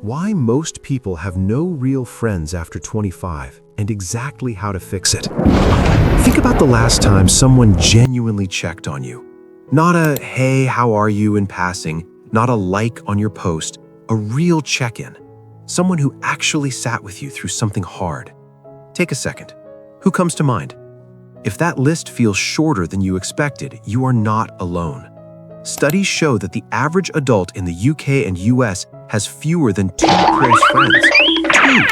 Why most people have no real friends after 25 and exactly how to fix it. Think about the last time someone genuinely checked on you. Not a, hey, how are you in passing, not a like on your post, a real check-in. Someone who actually sat with you through something hard. Take a second. Who comes to mind? If that list feels shorter than you expected, you are not alone. Studies show that the average adult in the UK and US has fewer than 2 close friends. 2!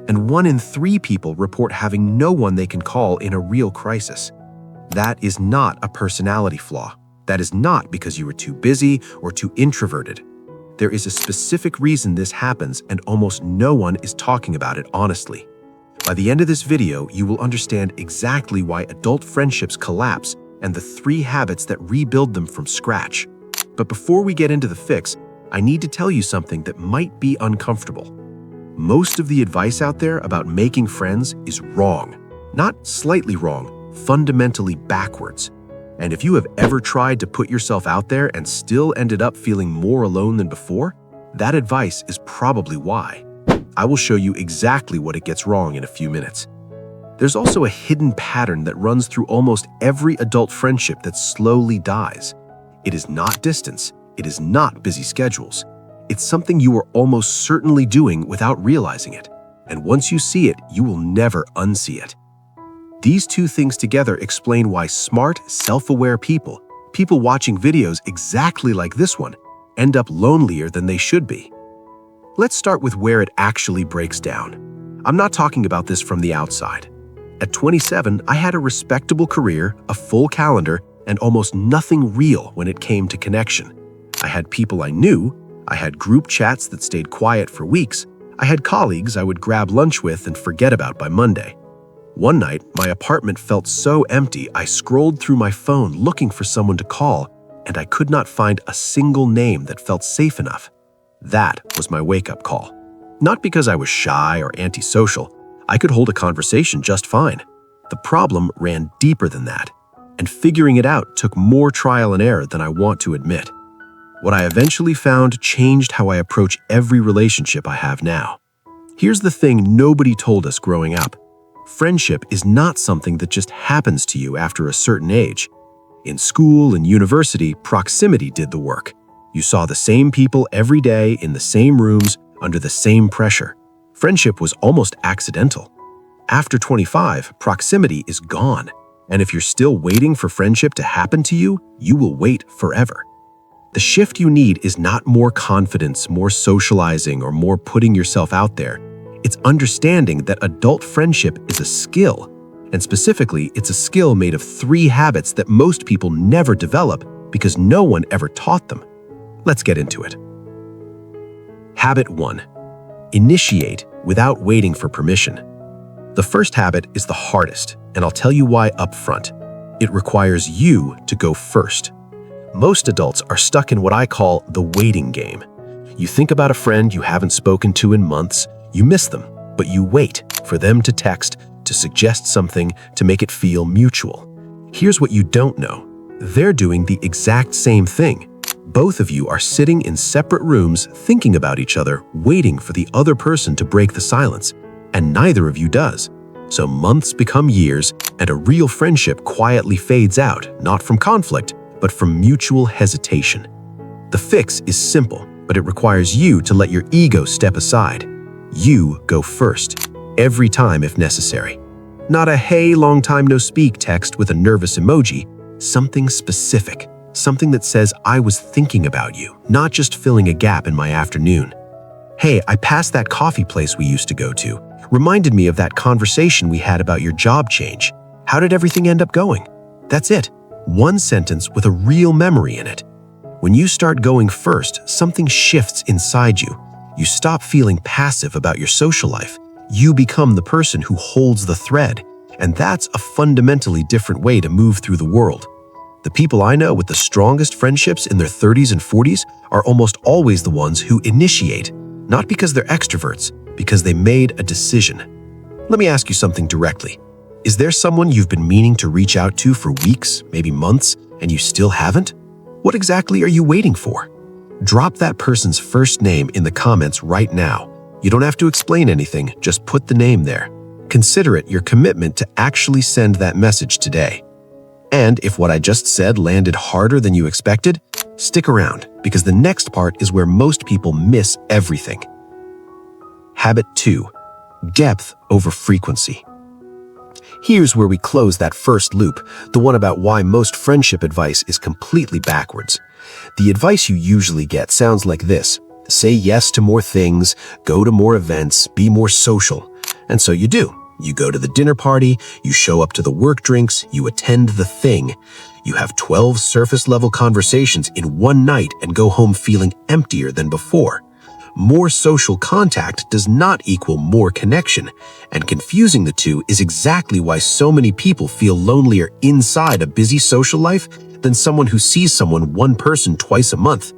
And 1 in 3 people report having no one they can call in a real crisis. That is not a personality flaw. That is not because you were too busy or too introverted. There is a specific reason this happens, and almost no one is talking about it honestly. By the end of this video, you will understand exactly why adult friendships collapse and the 3 habits that rebuild them from scratch. But before we get into the fix, I need to tell you something that might be uncomfortable. Most of the advice out there about making friends is wrong. Not slightly wrong, fundamentally backwards. And if you have ever tried to put yourself out there and still ended up feeling more alone than before, that advice is probably why. I will show you exactly what it gets wrong in a few minutes. There's also a hidden pattern that runs through almost every adult friendship that slowly dies. It is not distance. It is not busy schedules. It's something you are almost certainly doing without realizing it. And once you see it, you will never unsee it. These 2 things together explain why smart, self-aware people watching videos exactly like this one, end up lonelier than they should be. Let's start with where it actually breaks down. I'm not talking about this from the outside. At 27, I had a respectable career, a full calendar, and almost nothing real when it came to connection. I had people I knew, I had group chats that stayed quiet for weeks, I had colleagues I would grab lunch with and forget about by Monday. One night, my apartment felt so empty I scrolled through my phone looking for someone to call, and I could not find a single name that felt safe enough. That was my wake-up call. Not because I was shy or antisocial. I could hold a conversation just fine. The problem ran deeper than that, and figuring it out took more trial and error than I want to admit. What I eventually found changed how I approach every relationship I have now. Here's the thing nobody told us growing up. Friendship is not something that just happens to you after a certain age. In school and university, proximity did the work. You saw the same people every day in the same rooms under the same pressure. Friendship was almost accidental. After 25, proximity is gone. And if you're still waiting for friendship to happen to you, you will wait forever. The shift you need is not more confidence, more socializing, or more putting yourself out there. It's understanding that adult friendship is a skill. And specifically, it's a skill made of 3 habits that most people never develop because no one ever taught them. Let's get into it. Habit 1. Initiate without waiting for permission. The first habit is the hardest, and I'll tell you why up front. It requires you to go first. Most adults are stuck in what I call the waiting game. You think about a friend you haven't spoken to in months, you miss them, but you wait for them to text, to suggest something, to make it feel mutual. Here's what you don't know. They're doing the exact same thing. Both of you are sitting in separate rooms thinking about each other, waiting for the other person to break the silence, and neither of you does. So months become years, and a real friendship quietly fades out, not from conflict, but from mutual hesitation. The fix is simple, but it requires you to let your ego step aside. You go first, every time if necessary. Not a hey, long time no speak text with a nervous emoji, something specific. Something that says, I was thinking about you, not just filling a gap in my afternoon. Hey, I passed that coffee place we used to go to. Reminded me of that conversation we had about your job change. How did everything end up going? That's it. One sentence with a real memory in it. When you start going first, something shifts inside you. You stop feeling passive about your social life. You become the person who holds the thread. And that's a fundamentally different way to move through the world. The people I know with the strongest friendships in their 30s and 40s are almost always the ones who initiate, not because they're extroverts, because they made a decision. Let me ask you something directly. Is there someone you've been meaning to reach out to for weeks, maybe months, and you still haven't? What exactly are you waiting for? Drop that person's first name in the comments right now. You don't have to explain anything, just put the name there. Consider it your commitment to actually send that message today. And if what I just said landed harder than you expected, stick around, because the next part is where most people miss everything. Habit 2. Depth over frequency. Here's where we close that first loop, the one about why most friendship advice is completely backwards. The advice you usually get sounds like this: say yes to more things, go to more events, be more social. And so you do. You go to the dinner party, you show up to the work drinks, you attend the thing. You have 12 surface-level conversations in one night and go home feeling emptier than before. More social contact does not equal more connection, and confusing the two is exactly why so many people feel lonelier inside a busy social life than someone who sees one person twice a month.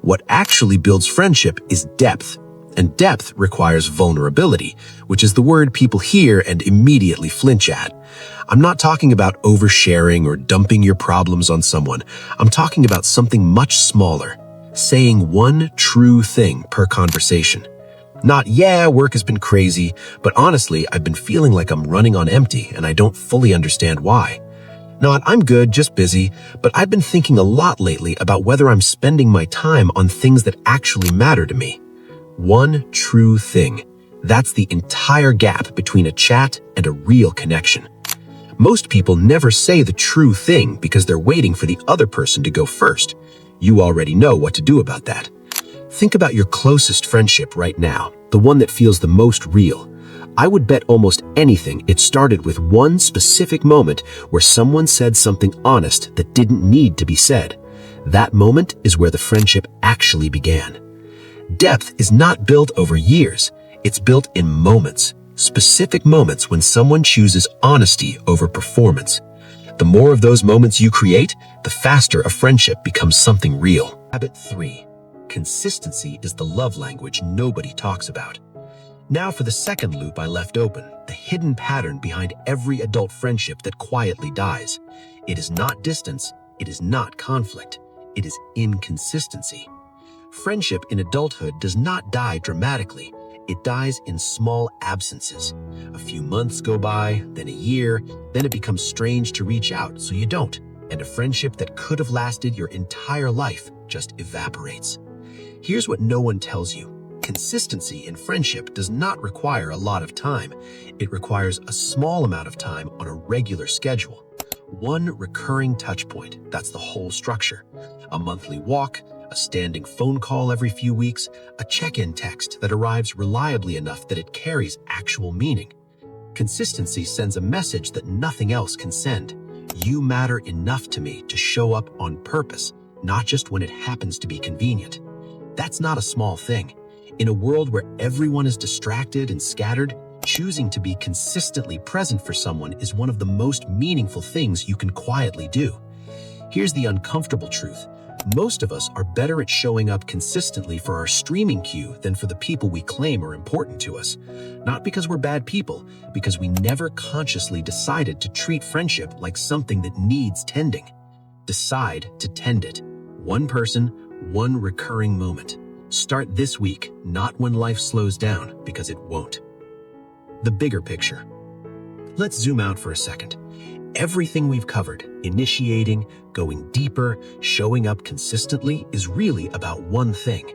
What actually builds friendship is depth, and depth requires vulnerability, which is the word people hear and immediately flinch at. I'm not talking about oversharing or dumping your problems on someone. I'm talking about something much smaller. Saying one true thing per conversation. Not, yeah, work has been crazy, but honestly, I've been feeling like I'm running on empty and I don't fully understand why. Not, I'm good, just busy, but I've been thinking a lot lately about whether I'm spending my time on things that actually matter to me. One true thing. That's the entire gap between a chat and a real connection. Most people never say the true thing because they're waiting for the other person to go first. You already know what to do about that. Think about your closest friendship right now, the one that feels the most real. I would bet almost anything it started with one specific moment where someone said something honest that didn't need to be said. That moment is where the friendship actually began. Depth is not built over years. It's built in moments, specific moments when someone chooses honesty over performance. The more of those moments you create, the faster a friendship becomes something real. Habit 3. Consistency is the love language nobody talks about. Now for the second loop I left open, the hidden pattern behind every adult friendship that quietly dies. It is not distance, it is not conflict, it is inconsistency. Friendship in adulthood does not die dramatically. It dies in small absences. A few months go by, then a year, then it becomes strange to reach out, so you don't. And a friendship that could have lasted your entire life just evaporates. Here's what no one tells you. Consistency in friendship does not require a lot of time. It requires a small amount of time on a regular schedule. One recurring touch point, that's the whole structure. A monthly walk, a standing phone call every few weeks, a check-in text that arrives reliably enough that it carries actual meaning. Consistency sends a message that nothing else can send. You matter enough to me to show up on purpose, not just when it happens to be convenient. That's not a small thing. In a world where everyone is distracted and scattered, choosing to be consistently present for someone is one of the most meaningful things you can quietly do. Here's the uncomfortable truth. Most of us are better at showing up consistently for our streaming queue than for the people we claim are important to us. Not because we're bad people, because we never consciously decided to treat friendship like something that needs tending. Decide to tend it. One person, one recurring moment. Start this week, not when life slows down, because it won't. The bigger picture. Let's zoom out for a second. Everything we've covered, initiating, going deeper, showing up consistently, is really about one thing: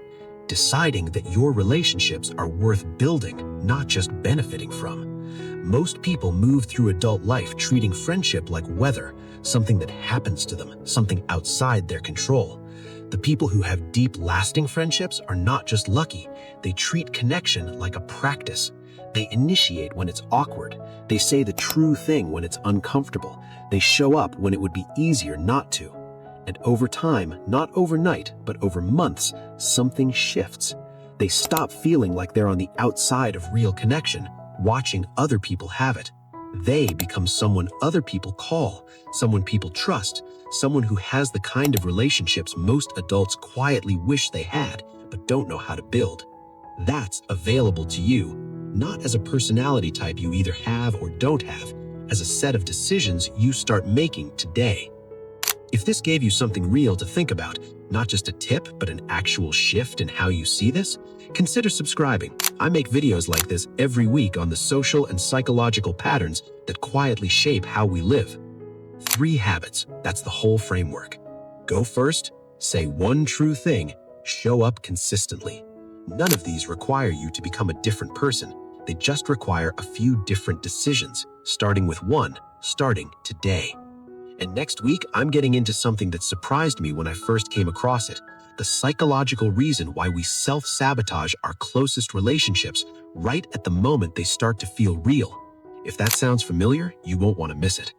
deciding that your relationships are worth building, not just benefiting from. Most people move through adult life treating friendship like weather, something that happens to them, something outside their control. The people who have deep, lasting friendships are not just lucky, they treat connection like a practice. They initiate when it's awkward. They say the true thing when it's uncomfortable. They show up when it would be easier not to. And over time, not overnight, but over months, something shifts. They stop feeling like they're on the outside of real connection, watching other people have it. They become someone other people call, someone people trust, someone who has the kind of relationships most adults quietly wish they had, but don't know how to build. That's available to you, not as a personality type you either have or don't have, as a set of decisions you start making today. If this gave you something real to think about, not just a tip, but an actual shift in how you see this, consider subscribing. I make videos like this every week on the social and psychological patterns that quietly shape how we live. 3 habits, that's the whole framework. Go first, say one true thing, show up consistently. None of these require you to become a different person. They just require a few different decisions, starting with one, starting today. And next week, I'm getting into something that surprised me when I first came across it: the psychological reason why we self-sabotage our closest relationships right at the moment they start to feel real. If that sounds familiar, you won't want to miss it.